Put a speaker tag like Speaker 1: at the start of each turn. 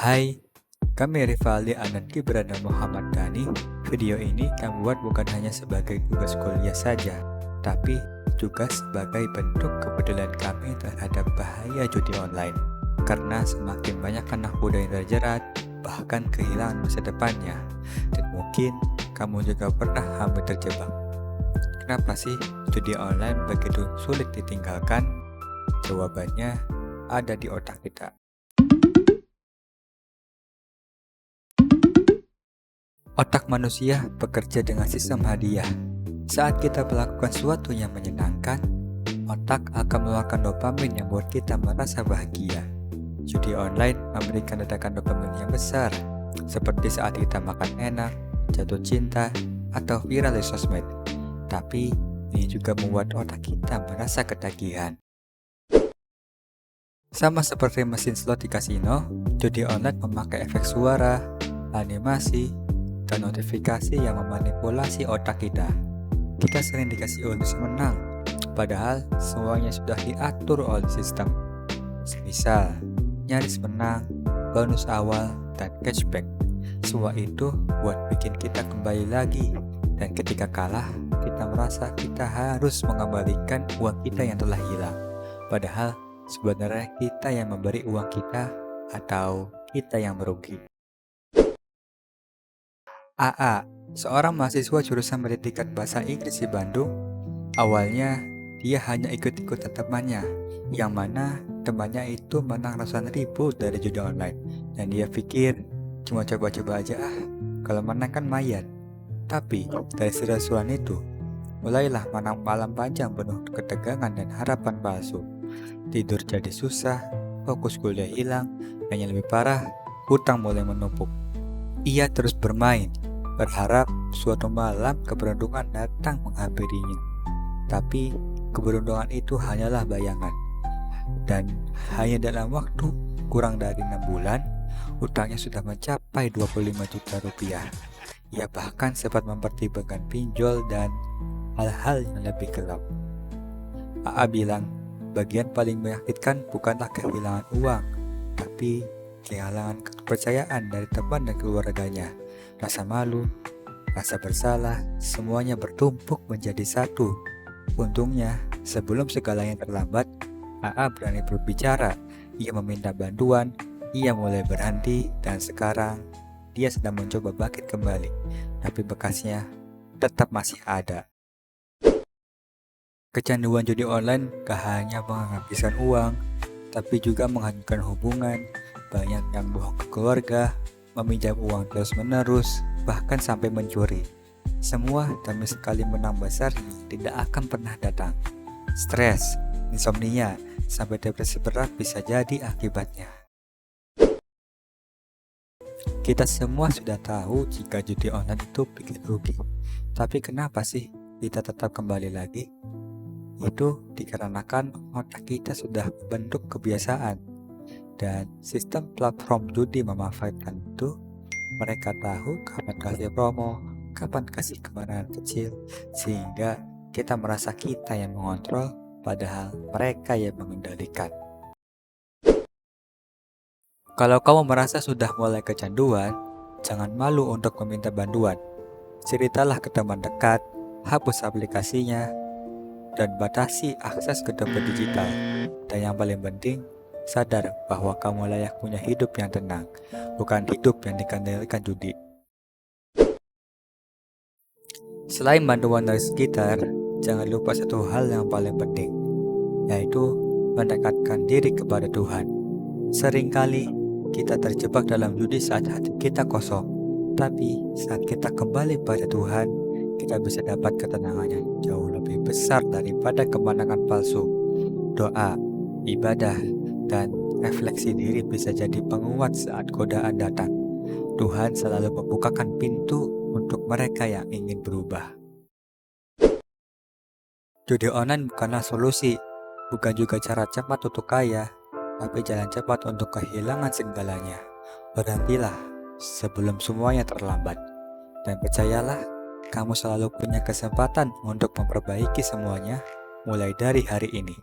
Speaker 1: Hai, kami Rivaldi Anandki berada Muhammad Dhani. Video ini kami buat bukan hanya sebagai tugas kuliah saja, tapi juga sebagai bentuk kepedulian kami terhadap bahaya judi online. Karena semakin banyak anak muda yang terjerat, bahkan kehilangan masa depannya. Dan mungkin kamu juga pernah hampir terjebak. Kenapa sih judi online begitu sulit ditinggalkan? Jawabannya ada di otak kita. Otak manusia bekerja dengan sistem hadiah. Saat kita melakukan sesuatu yang menyenangkan, otak akan mengeluarkan dopamin yang membuat kita merasa bahagia. Judi online memberikan ledakan dopamin yang besar, seperti saat kita makan enak, jatuh cinta, atau viral di sosmed. Tapi, ini juga membuat otak kita merasa ketagihan. Sama seperti mesin slot di kasino, judi online memakai efek suara, animasi, dan notifikasi yang memanipulasi otak kita. Kita sering dikasih bonus menang, padahal semuanya sudah diatur oleh sistem. Misal, nyaris menang, bonus awal, dan cashback. Semua itu buat bikin kita kembali lagi, dan ketika kalah, kita merasa kita harus mengembalikan uang kita yang telah hilang. Padahal, sebenarnya kita yang memberi uang kita, atau kita yang merugi. AA, seorang mahasiswa jurusan Pendidikan Bahasa Inggris di Bandung. Awalnya, dia hanya ikut-ikutan temannya, yang mana temannya itu menang ratusan ribu dari judi online. Dan dia pikir, cuma coba-coba aja kalau menang kan mayan. Tapi, dari seru-seruan itu, mulailah menang malam panjang penuh ketegangan dan harapan palsu. Tidur jadi susah, fokus kuliah hilang, dan yang lebih parah, hutang mulai menumpuk. Ia terus bermain, berharap suatu malam keberuntungan datang menghampirinya. Tapi keberuntungan itu hanyalah bayangan. Dan hanya dalam waktu kurang dari 6 bulan, utangnya sudah mencapai 25 juta rupiah. Ia bahkan sempat mempertimbangkan pinjol dan hal-hal yang lebih gelap. AA bilang, bagian paling menyakitkan bukanlah kehilangan uang, tapi kehilangan kepercayaan dari teman dan keluarganya. Rasa malu, rasa bersalah, semuanya bertumpuk menjadi satu. Untungnya, sebelum segalanya terlambat, AA berani berbicara. Ia meminta bantuan, ia mulai berhenti, dan sekarang dia sedang mencoba bangkit kembali. Tapi bekasnya tetap masih ada. Kecanduan judi online gak hanya menghabiskan uang, tapi juga menghancurkan hubungan. Banyak yang bohong ke keluarga, meminjam uang terus-menerus, bahkan sampai mencuri. Semua demi sekali menang besar tidak akan pernah datang. Stres, insomnia, sampai depresi berat bisa jadi akibatnya. Kita semua sudah tahu jika judi online itu bikin rugi. Tapi kenapa sih kita tetap kembali lagi? Itu dikarenakan otak kita sudah bentuk kebiasaan. Dan sistem platform judi memanfaatkan itu. Mereka tahu kapan kasih promo, kapan kasih kemenangan kecil, sehingga kita merasa kita yang mengontrol, padahal mereka yang mengendalikan. Kalau kamu merasa sudah mulai kecanduan, jangan malu untuk meminta bantuan. Ceritalah ke teman dekat, hapus aplikasinya, dan batasi akses ke dompet digital. Dan yang paling penting, sadar bahwa kamu layak punya hidup yang tenang, bukan hidup yang dikendalikan judi. Selain bantuan dari sekitar, jangan lupa satu hal yang paling penting, yaitu mendekatkan diri kepada Tuhan. Seringkali kita terjebak dalam judi saat hati kita kosong, tapi saat kita kembali pada Tuhan, kita bisa dapat ketenangan yang jauh lebih besar daripada kemenangan palsu. Doa, ibadah, dan refleksi diri bisa jadi penguat saat godaan datang. Tuhan selalu membukakan pintu untuk mereka yang ingin berubah. Judi online bukanlah solusi, bukan juga cara cepat untuk kaya, tapi jalan cepat untuk kehilangan segalanya. Berhentilah sebelum semuanya terlambat. Dan percayalah, kamu selalu punya kesempatan untuk memperbaiki semuanya mulai dari hari ini.